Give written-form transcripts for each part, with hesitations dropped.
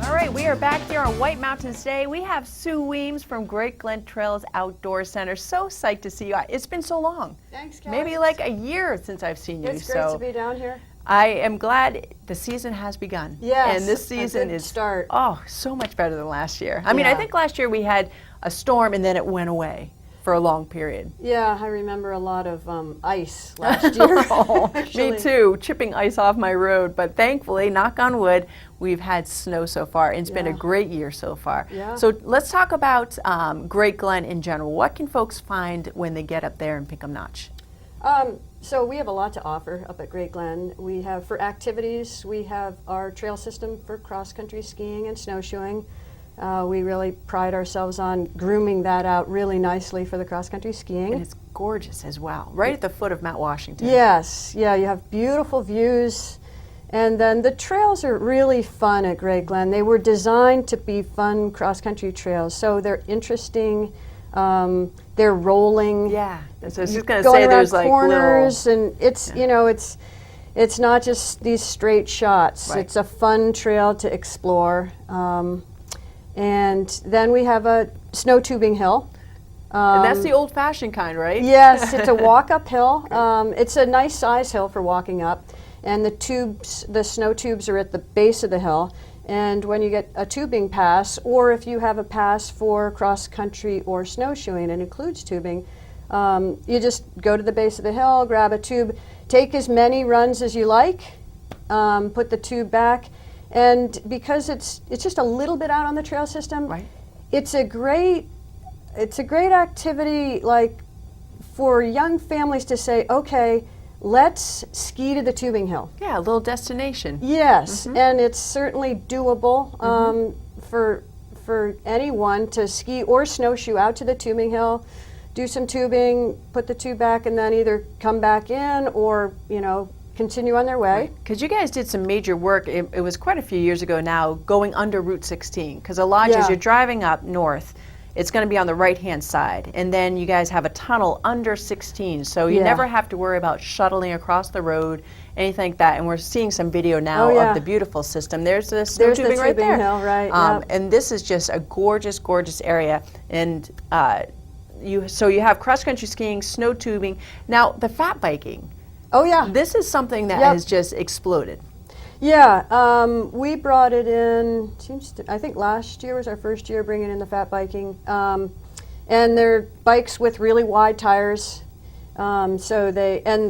All right, we are back here on White Mountains Day. We have Sue Wemyss from Great Glen Trails Outdoor Center. So psyched to see you. It's been so long. Thanks, Kelly. Maybe like a year since I've seen you. It's great to be down here. I am glad the season has begun. Yes, and this season a good is start. Oh, so much better than last year. I mean, I think last year we had a storm and then it went away for a long period. Yeah, I remember a lot of ice last year. Oh, me too, chipping ice off my road. But thankfully, knock on wood, we've had snow so far. And it's been a great year so far. Yeah. So let's talk about Great Glen in general. What can folks find when they get up there in Pinkham Notch? So we have a lot to offer up at Great Glen. We have, for activities, we have our trail system for cross-country skiing and snowshoeing. We really pride ourselves on grooming that out really nicely for the cross-country skiing. And it's gorgeous as well, right at the foot of Mount Washington. Yes, yeah, you have beautiful views. And then the trails are really fun at Great Glen. They were designed to be fun cross-country trails, so they're interesting. They're rolling. Yeah, so I was just going to say there's like corners, and it's you know it's not just these straight shots. Right. It's a fun trail to explore. And then we have a snow tubing hill. And that's the old-fashioned kind, right? Yes, it's a walk uphill. It's a nice size hill for walking up, and the snow tubes are at the base of the hill. And when you get a tubing pass, or if you have a pass for cross-country or snowshoeing, and includes tubing, you just go to the base of the hill, grab a tube, take as many runs as you like, put the tube back, and because it's just a little bit out on the trail system, Right. it's a great activity, like for young families to say, okay, let's ski to the tubing hill. Yeah, a little destination. Yes, and it's certainly doable for anyone to ski or snowshoe out to the tubing hill, do some tubing, put the tube back, and then either come back in or, continue on their way. Because you guys did some major work, it was quite a few years ago now, going under Route 16. Because a lodge, as you're driving up north, it's going to be on the right-hand side. And then you guys have a tunnel under 16, so you never have to worry about shuttling across the road, anything like that. And we're seeing some video now of the beautiful system. There's the snow tubing right there. Hill, right, and this is just a gorgeous, gorgeous area. And you have cross-country skiing, snow tubing. Now, the fat biking. Oh, yeah. This is something that has just exploded. Yeah, we brought it in, I think last year was our first year bringing in the fat biking. And they're bikes with really wide tires, and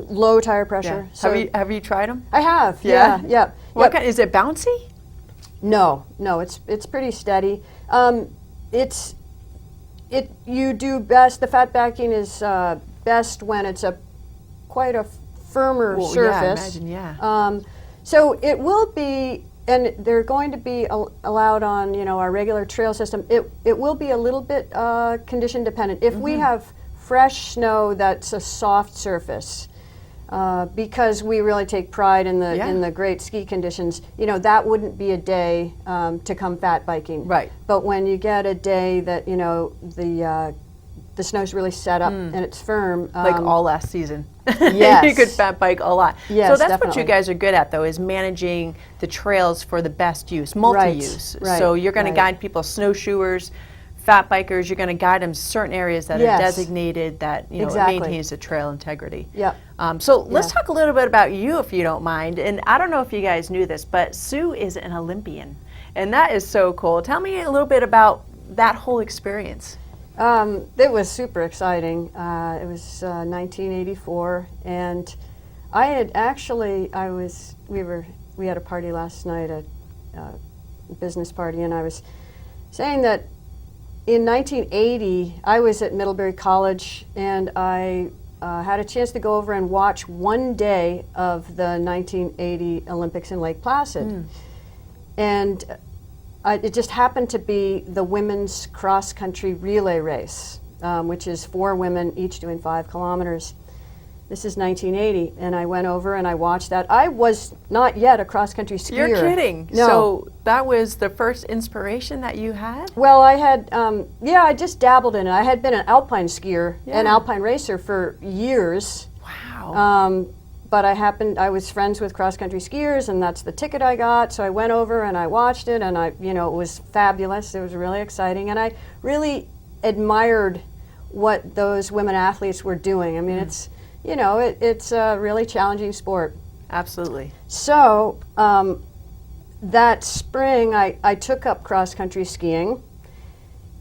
low tire pressure. Yeah. So have you tried them? I have, yeah. What kind, is it bouncy? No, it's pretty steady. You do best, the fat biking is best when it's quite a firmer surface. Yeah, imagine, so it will be, and they're going to be allowed on our regular trail system. It will be a little bit condition dependent. If we have fresh snow that's a soft surface, because we really take pride in the great ski conditions, that wouldn't be a day to come fat biking. Right. But when you get a day that the snow's really set up and it's firm. Like all last season. Yes. You could fat bike a lot. Yes, so that's definitely. what you guys are good at, though, is managing the trails for the best use, multi-use. Right. So you're going to guide people, snowshoers, fat bikers, you're going to guide them certain areas that are designated that it maintains the trail integrity. Yep. So let's talk a little bit about you, if you don't mind. And I don't know if you guys knew this, but Sue is an Olympian. And that is so cool. Tell me a little bit about that whole experience. It was super exciting. It was 1984, and I had actually, we had a party last night, a business party, and I was saying that in 1980, I was at Middlebury College, and I had a chance to go over and watch one day of the 1980 Olympics in Lake Placid. And it just happened to be the women's cross-country relay race, which is 4 women each doing 5 kilometers. This is 1980, and I went over and I watched that. I was not yet a cross-country skier. You're kidding. No. So that was the first inspiration that you had? Well, I had, I just dabbled in it. I had been an alpine skier and alpine racer for years. Wow. but I was friends with cross-country skiers, and that's the ticket I got. So I went over and I watched it, and it was fabulous. It was really exciting, and I really admired what those women athletes were doing. I mean, it's a really challenging sport. Absolutely. So that spring, I took up cross-country skiing,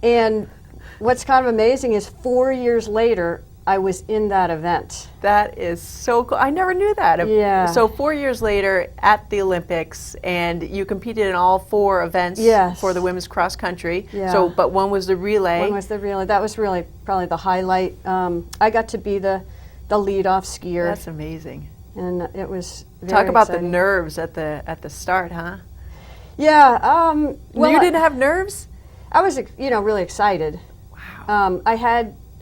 and what's kind of amazing is 4 years later, I was in that event. That is so cool. I never knew that. Yeah. So 4 years later at the Olympics, and you competed in all 4 events for the women's cross country. Yeah. So, but one was the relay. One was the relay. That was really probably the highlight. I got to be the lead-off skier. That's amazing. And it was very Talk about exciting. the nerves at the start, huh? Yeah. Well, you didn't have nerves? I was, really excited. Wow.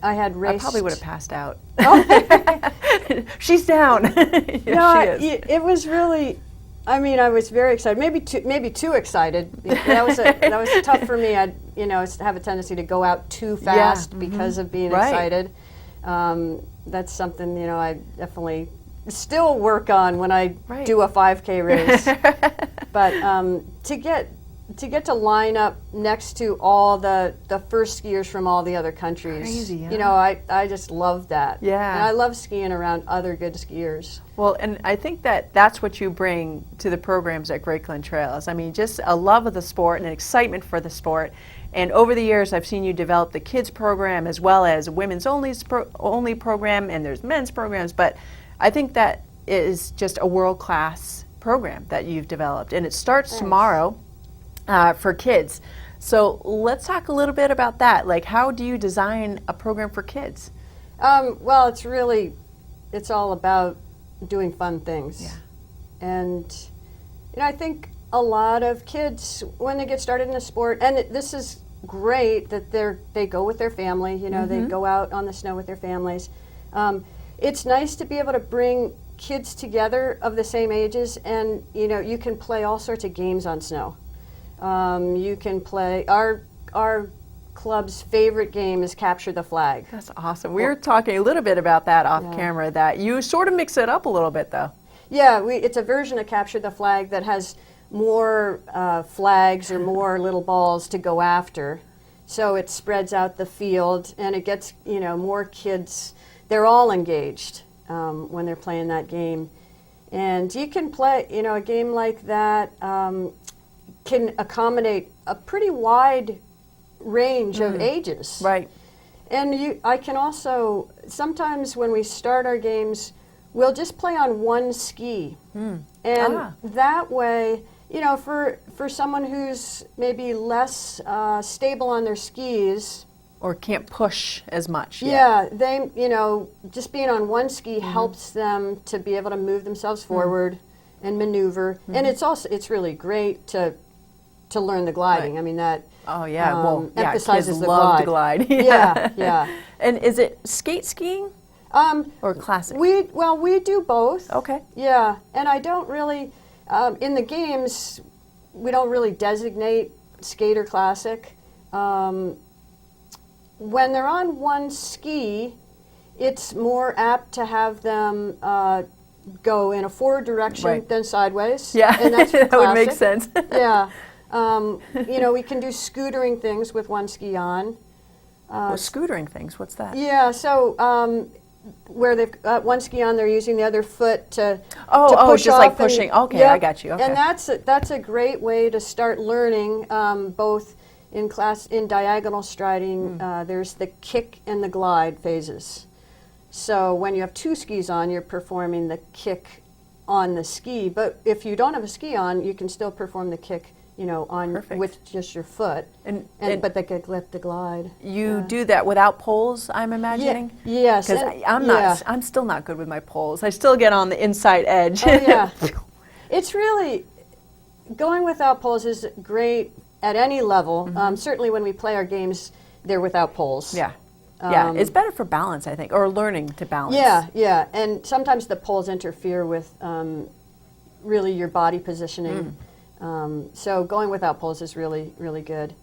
I had raced. I probably would have passed out. Oh. She's down. Yes, No, she is. it was really. I mean, I was very excited. Maybe too excited. That was tough for me. I have a tendency to go out too fast because of being excited. That's something I definitely still work on when I do a 5K race. But to get to line up next to all the first skiers from all the other countries. Crazy, huh? I just love that. Yeah. And I love skiing around other good skiers. Well, and I think that's what you bring to the programs at Great Glen Trails. I mean, just a love of the sport and an excitement for the sport. And over the years, I've seen you develop the kids program as well as women's only program, and there's men's programs. But I think that is just a world-class program that you've developed. And it starts tomorrow. For kids. So let's talk a little bit about that. Like, how do you design a program for kids? Well, it's all about doing fun things. Yeah. And, I think a lot of kids, when they get started in a sport, and this is great that they go with their family, they go out on the snow with their families. It's nice to be able to bring kids together of the same ages, and, you can play all sorts of games on snow. You can play, our club's favorite game is Capture the Flag. That's awesome. We were talking a little bit about that off camera, that you sort of mix it up a little bit though. Yeah, it's a version of Capture the Flag that has more flags or more little balls to go after. So it spreads out the field, and it gets, more kids. They're all engaged when they're playing that game. And you can play, a game like that can accommodate a pretty wide range of ages. Right. And I can also, sometimes when we start our games, we'll just play on one ski. And that way, for someone who's maybe less stable on their skis, or can't push as much. Yeah, they, just being on one ski helps them to be able to move themselves forward and maneuver. And it's really great to learn the gliding. I mean, that emphasizes kids the love glide. to glide. Yeah. And is it skate skiing or classic? We do both. Okay. Yeah, and I don't really, in the games, we don't really designate skate or classic. When they're on one ski, it's more apt to have them go in a forward direction than sideways. Yeah, and that's that would make sense. Yeah. We can do scootering things with one ski on. Scootering things, what's that? Yeah, so where they've got one ski on, they're using the other foot to push just off like pushing. Okay, I got you. Okay. And that's a great way to start learning both in diagonal striding. There's the kick and the glide phases. So when you have two skis on, you're performing the kick on the ski. But if you don't have a ski on, you can still perform the kick, with just your foot. But they could lift the glide. You do that without poles, I'm imagining? Yes. Because I'm still not good with my poles. I still get on the inside edge. Oh, yeah. It's really, going without poles is great at any level. Certainly when we play our games, they're without poles. Yeah. It's better for balance, I think, or learning to balance. Yeah. And sometimes the poles interfere with really your body positioning. So going without poles is really, really good.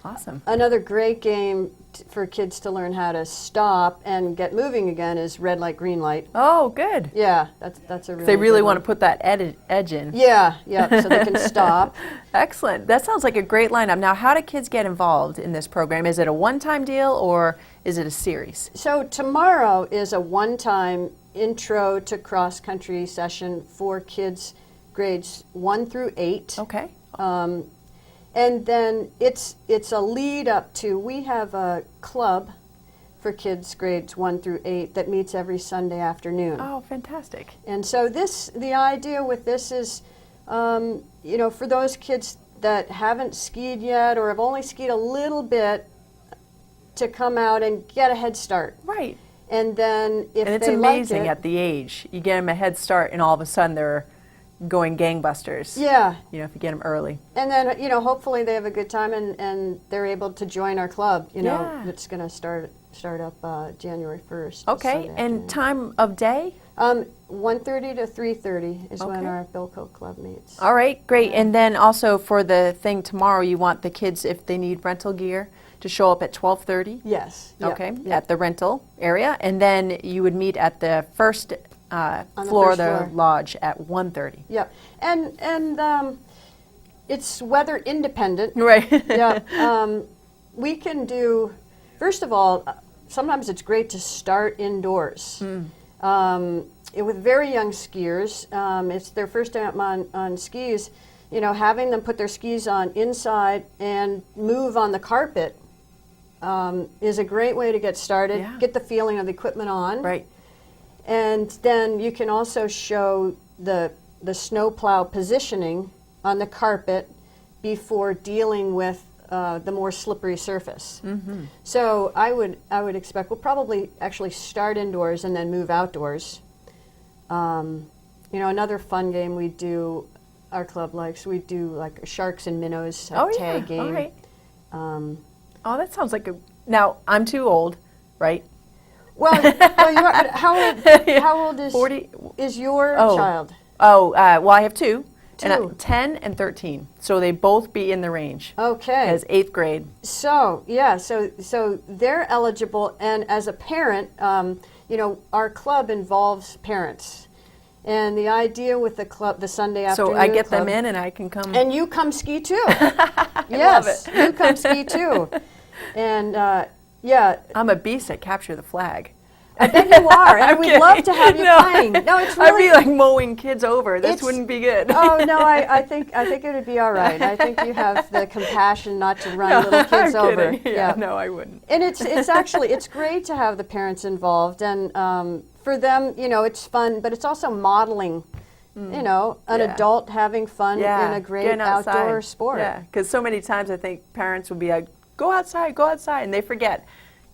Awesome. Another great game for kids to learn how to stop and get moving again is red light, green light. Oh, good. Yeah, that's a really They really good want one. to put that edge in. Yeah, so they can stop. Excellent. That sounds like a great lineup. Now, how do kids get involved in this program? Is it a one-time deal or is it a series? So tomorrow is a one-time intro to cross-country session for kids grades 1 through 8. Okay. And then it's a lead up to, we have a club for kids grades 1 through 8 that meets every Sunday afternoon. Oh, fantastic. And so the idea with this is, for those kids that haven't skied yet or have only skied a little bit, to come out and get a head start. Right. And then if And it's they amazing like it, at the age. You get them a head start and all of a sudden they're going gangbusters. yeah. If you get them early. And then, hopefully they have a good time and they're able to join our club, Yeah. It's going to start up January 1st. Okay. Sunday And afternoon. time of day? 1:30 to 3:30 is when Okay. our Bilco Club meets. All right, great. And then also for the thing tomorrow, you want the kids, if they need rental gear, to show up at 12:30? Yes. Yeah, Okay, yeah. at the rental area. And then you would meet at the first the floor of first the floor. lodge at 1:30. Yep. And it's weather independent. Right. Yeah. We can do, first of all, sometimes it's great to start indoors. With very young skiers, it's their first time on skis, having them put their skis on inside and move on the carpet is a great way to get started, Yeah. get the feeling of the equipment on. Right. And then you can also show the snowplow positioning on the carpet before dealing with the more slippery surface. Mm-hmm. So I would expect we'll probably actually start indoors and then move outdoors. Another fun game we do, our club likes, we do like sharks and minnows, a tag game. All right. Oh, that sounds like a. Now I'm too old, right? Well, you are, how old is 40. is your Oh. child? Oh, well, I have two. Two. And 10 and 13. So they both be in the range Okay. as 8th grade. So they're eligible, and as a parent, our club involves parents, and the idea with the club, the Sunday afternoon So I get club, them in and I can come. and you come ski too. Yes, you come ski too, and I'm a beast at capture the flag. I bet you are, and I'm we'd kidding. love to have you No. playing. No, it's I'd really. be like mowing kids over. This It's- wouldn't be good. Oh no, I think it would be all right. I think you have the compassion not to run little kids I'm over. kidding. Yeah, no, I wouldn't. And it's actually it's great to have the parents involved, and for them, it's fun, but it's also modeling, an Yeah. adult having fun in a great getting outside. outdoor sport. Yeah, because so many times I think parents will be like, go outside, and they forget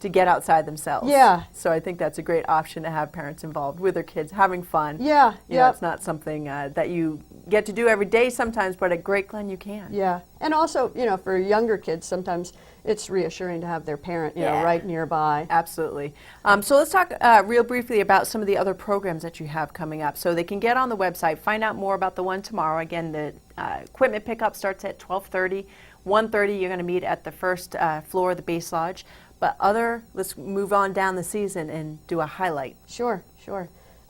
to get outside themselves. Yeah. So I think that's a great option to have parents involved with their kids, having fun. Yeah, It's not something that you get to do every day sometimes, but at Great Glen you can. Yeah, and also, for younger kids, sometimes it's reassuring to have their parent, Yeah. right nearby. Absolutely. So let's talk real briefly about some of the other programs that you have coming up. So they can get on the website, find out more about the one tomorrow. Again, the equipment pickup starts at 12:30. 1:30, you're going to meet at the first floor of the base lodge. But let's move on down the season and do a highlight. Sure.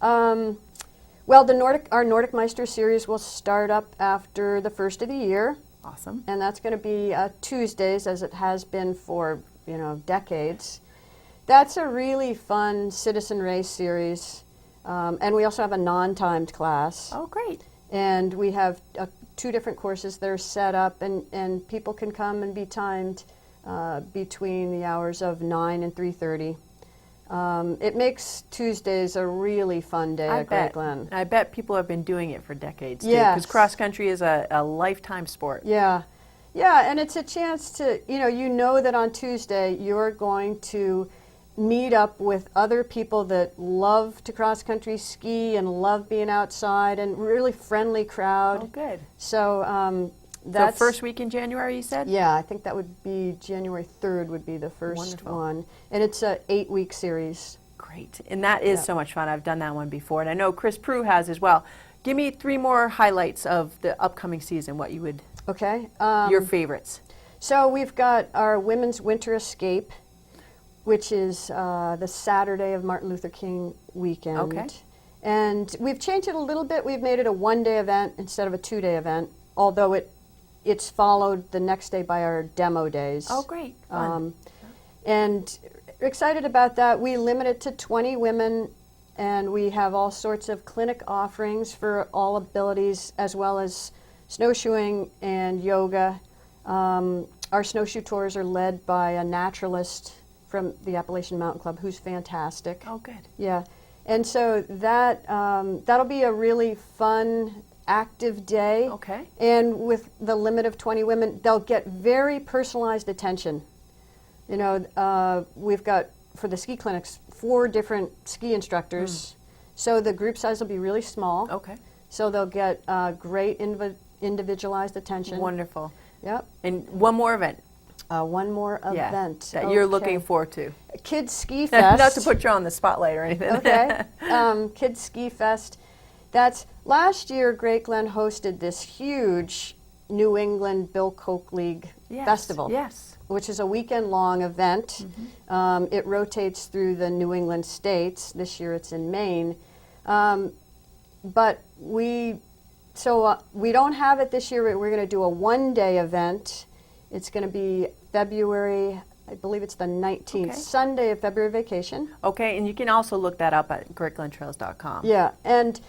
Well, our Nordic Meister series will start up after the first of the year, Awesome. and that's going to be Tuesdays, as it has been for decades. That's a really fun citizen race series, and we also have a non-timed class. Oh, great. And we have 2 different courses that are set up, and people can come and be timed between the hours of 9 and 3:30. It makes Tuesdays a really fun day at Great Glen. I bet people have been doing it for decades, too. Yes. Because cross country is a lifetime sport. Yeah, and it's a chance to, that on Tuesday you're going to meet up with other people that love to cross country ski and love being outside, and really friendly crowd. Oh, good. So that's So first week in January, you said? Yeah, I think that would be January 3rd would be the first Wonderful. one. And it's a 8-week series. Great. And that is Yeah. so much fun. I've done that one before. And I know Chris Prue has as well. Give me 3 more highlights of the upcoming season, what you would, Okay. your favorites. So we've got our Women's Winter Escape, which is the Saturday of Martin Luther King weekend. Okay. And we've changed it a little bit. We've made it a one-day event instead of a two-day event, although it's followed the next day by our demo days. Oh, great. Fun. And excited about that. We limit it to 20 women, and we have all sorts of clinic offerings for all abilities, as well as snowshoeing and yoga. Our snowshoe tours are led by a naturalist from the Appalachian Mountain Club, who's fantastic. Oh, good. Yeah. And so that'll be a really fun, active day. Okay. And with the limit of 20 women, they'll get very personalized attention. You know, we've got, for the ski clinics, 4 different ski instructors. So the group size will be really small. Okay. So they'll get great individualized attention. Wonderful. Yep. And one more event. One more Yeah, event. that you're looking forward to. Kids Ski Fest. Not to put you on the spotlight or anything. Okay. Kids Ski Fest. That's last year. Great Glen hosted this huge New England Bill Koch League festival. Yes. Which is a weekend-long event. It rotates through the New England states. This year it's in Maine. But we don't have it this year, but we're going to do a one-day event. It's going to be February, I believe it's the 19th, Okay. Sunday of February vacation. Okay, and you can also look that up at greatglentrails.com. Yeah, and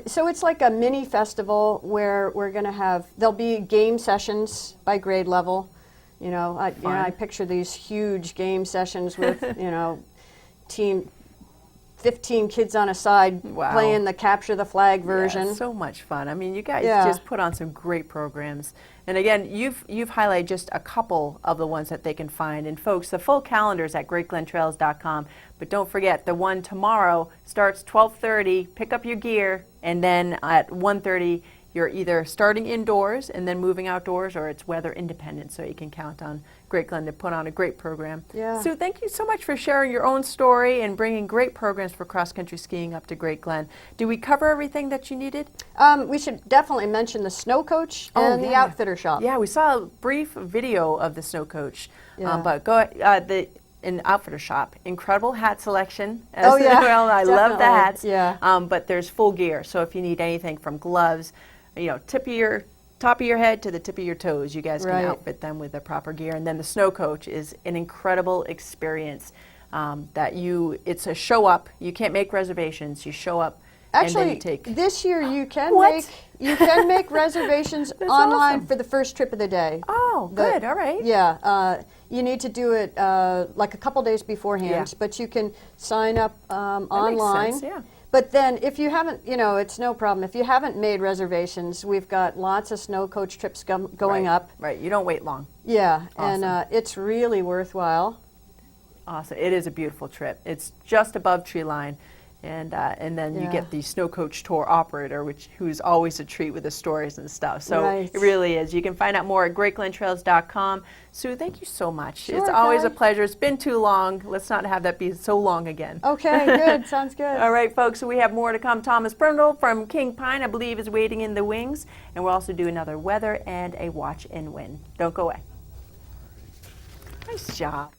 so it's like a mini festival where we're going to have, there'll be game sessions by grade level. You know, I picture these huge game sessions with, you know, 15 kids on a side playing the capture the flag version. Yeah, so much fun. I mean, you guys just put on some great programs. And again, you've highlighted just a couple of the ones that they can find. And folks, the full calendar is at greatglentrails.com. But don't forget, the one tomorrow starts 12:30. Pick up your gear, and then at 1:30, you're either starting indoors and then moving outdoors, or it's weather independent, so you can count on Great Glen to put on a great program. Yeah. Sue, thank you so much for sharing your own story and bringing great programs for cross-country skiing up to Great Glen. Did we cover everything that you needed? We should definitely mention the snow coach and the outfitter shop. Yeah, we saw a brief video of the snow coach, Yeah. but go in outfitter shop. Incredible hat selection. As Oh, yeah, well, I love the hats. yeah. But there's full gear, so if you need anything from gloves, you know, top of your head to the tip of your toes, you guys can outfit them with the proper gear. And then the snow coach is an incredible experience. It's a show up. You can't make reservations. You show up. Actually, and then you take. this year you can make reservations online awesome. for the first trip of the day. Oh, good. All right. Yeah, you need to do it like a couple days beforehand, Yeah. but you can sign up online. Makes sense, yeah. But then if you haven't, you know, it's no problem. If you haven't made reservations, we've got lots of snow coach trips going up. Right. You don't wait long. Yeah, Awesome. and it's really worthwhile. Awesome. It is a beautiful trip. It's just above tree line. And then you get the snow coach tour operator, who's always a treat with the stories and stuff. So it really is. You can find out more at greatglentrails.com. Sue, thank you so much. Sure, it's always a Patty. pleasure. It's been too long. Let's not have that be so long again. Okay, good. Sounds good. All right, folks. So we have more to come. Thomas Brindle from King Pine, I believe, is waiting in the wings. And we'll also do another weather and a watch and win. Don't go away. Nice job.